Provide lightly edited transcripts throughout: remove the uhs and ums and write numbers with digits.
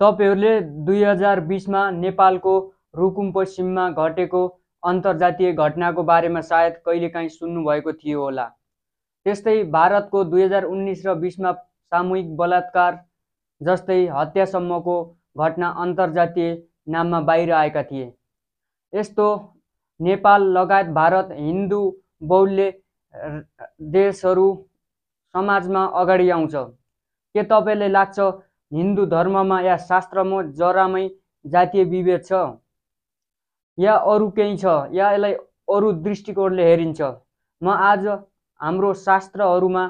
तपाईहरूले 2020 मा नेपालको रुकुम पश्चिममा घटेको अन्तर्जातीय घटनाको बारेमा सायद कहिलेकाहीँ सुन्नुभएको थियो होला। त्यस्तै भारतको 2019 र 20 मा सामूहिक बलात्कार जस्तै हत्यासम्मको घटना अन्तर्जातीय नाममा बाहिर आएका थिए। यस्तो नेपाल लगायत भारत हिन्दू बहुल्य देशहरू समाजमा अगाडि आउँछ। के तपाईलाई लाग्छ हिन्दू धर्ममा या शास्त्रमा जरामै जातीय विभेद छ या अरू केही छ या यसलाई अरू दृष्टिकोणले हेरिन्छ? म आज हाम्रो शास्त्रहरूमा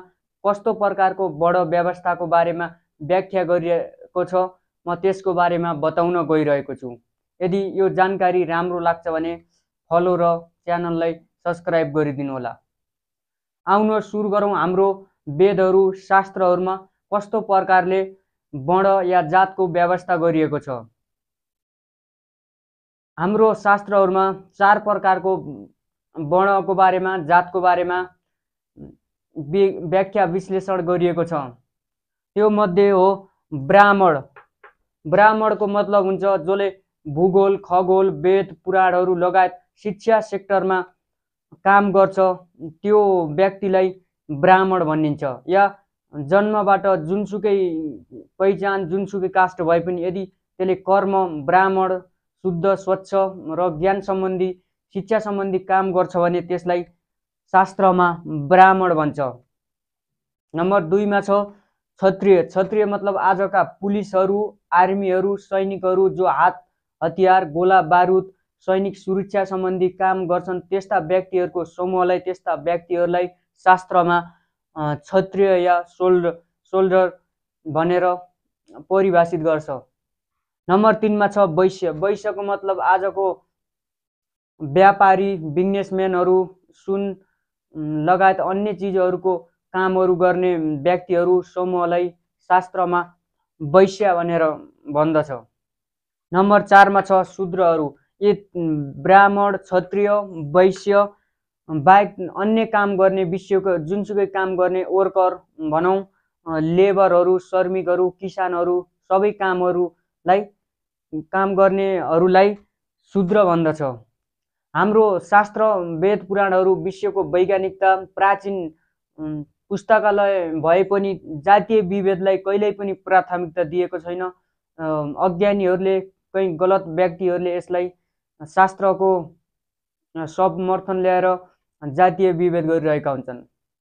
कस्तो प्रकारको बड व्यवस्थाको बारेमा व्याख्या गरिएको छ म त्यसको बारेमा बताउन गइरहेको छु। यदि यो जानकारी राम्रो लाग्छ भने फलो र च्यानललाई सब्स्क्राइब गरिदिनु होला। आउनुहोस् सुरु गरौँ हाम्रो वेदहरू शास्त्रहरूमा कस्तो प्रकारले वर्ण या जातको व्यवस्था गरिएको छ। हाम्रो शास्त्रहरूमा 4 प्रकारको वर्णको बारेमा जातको बारेमा व्याख्या विश्लेषण गरिएको छ। त्यो मध्ये हो ब्राह्मण। ब्राह्मणको मतलब हुन्छ जसले भूगोल खगोल वेद पुराणहरू लगायत शिक्षा सेक्टरमा काम गर्छ त्यो व्यक्तिलाई ब्राह्मण भनिन्छ। या जन्मबाट जुनसुकै पहिचान जुनसुकै कास्ट भए पनि यदि त्यसले कर्म ब्राह्मण शुद्ध स्वच्छ र ज्ञान सम्बन्धी शिक्षा सम्बन्धी काम गर्छ भने त्यसलाई शास्त्रमा ब्राह्मण भन्छ। नम्बर 2 मा छ क्षत्रिय। क्षत्रिय मतलब आजका पुलिसहरू आर्मीहरू सैनिकहरू जो हात हतियार गोला बारुद सैनिक सुरक्षा सम्बन्धी काम गर्छन् त्यस्ता व्यक्तिहरूको समूहलाई त्यस्ता व्यक्तिहरूलाई शास्त्रमा क्षत्रिय या सोल्जर भनेर परिभाषित गर्छ। नम्बर 3 मा छ वैश्य। वैश्यको मतलब आजको व्यापारी बिजनेसम्यानहरू सुन लगायत अन्य चिजहरूको कामहरू गर्ने व्यक्तिहरू समूहलाई शास्त्रमा वैश्य भनेर भन्दछ। नम्बर 4 मा छ शूद्रहरू। यी ब्राह्मण क्षत्रिय वैश्य बाहेक अन्य काम गर्ने विश्वको जुनसुकै काम गर्ने वर्कर भनौँ लेबरहरू श्रमिकहरू किसानहरू सबै काम गर्नेहरूलाई शूद्र भन्दछ। हाम्रो शास्त्र वेद पुराणहरू विश्वको वैज्ञानिकता प्राचीन पुस्तकालय भए पनि जातीय विभेदलाई कहिल्यै पनि प्राथमिकता दिएको छैन। अज्ञानीहरूले कहीँ गलत व्यक्तिहरूले यसलाई शास्त्रको समर्थन ल्याएर जातीय विभेद गरिरहेका हुन्छन्।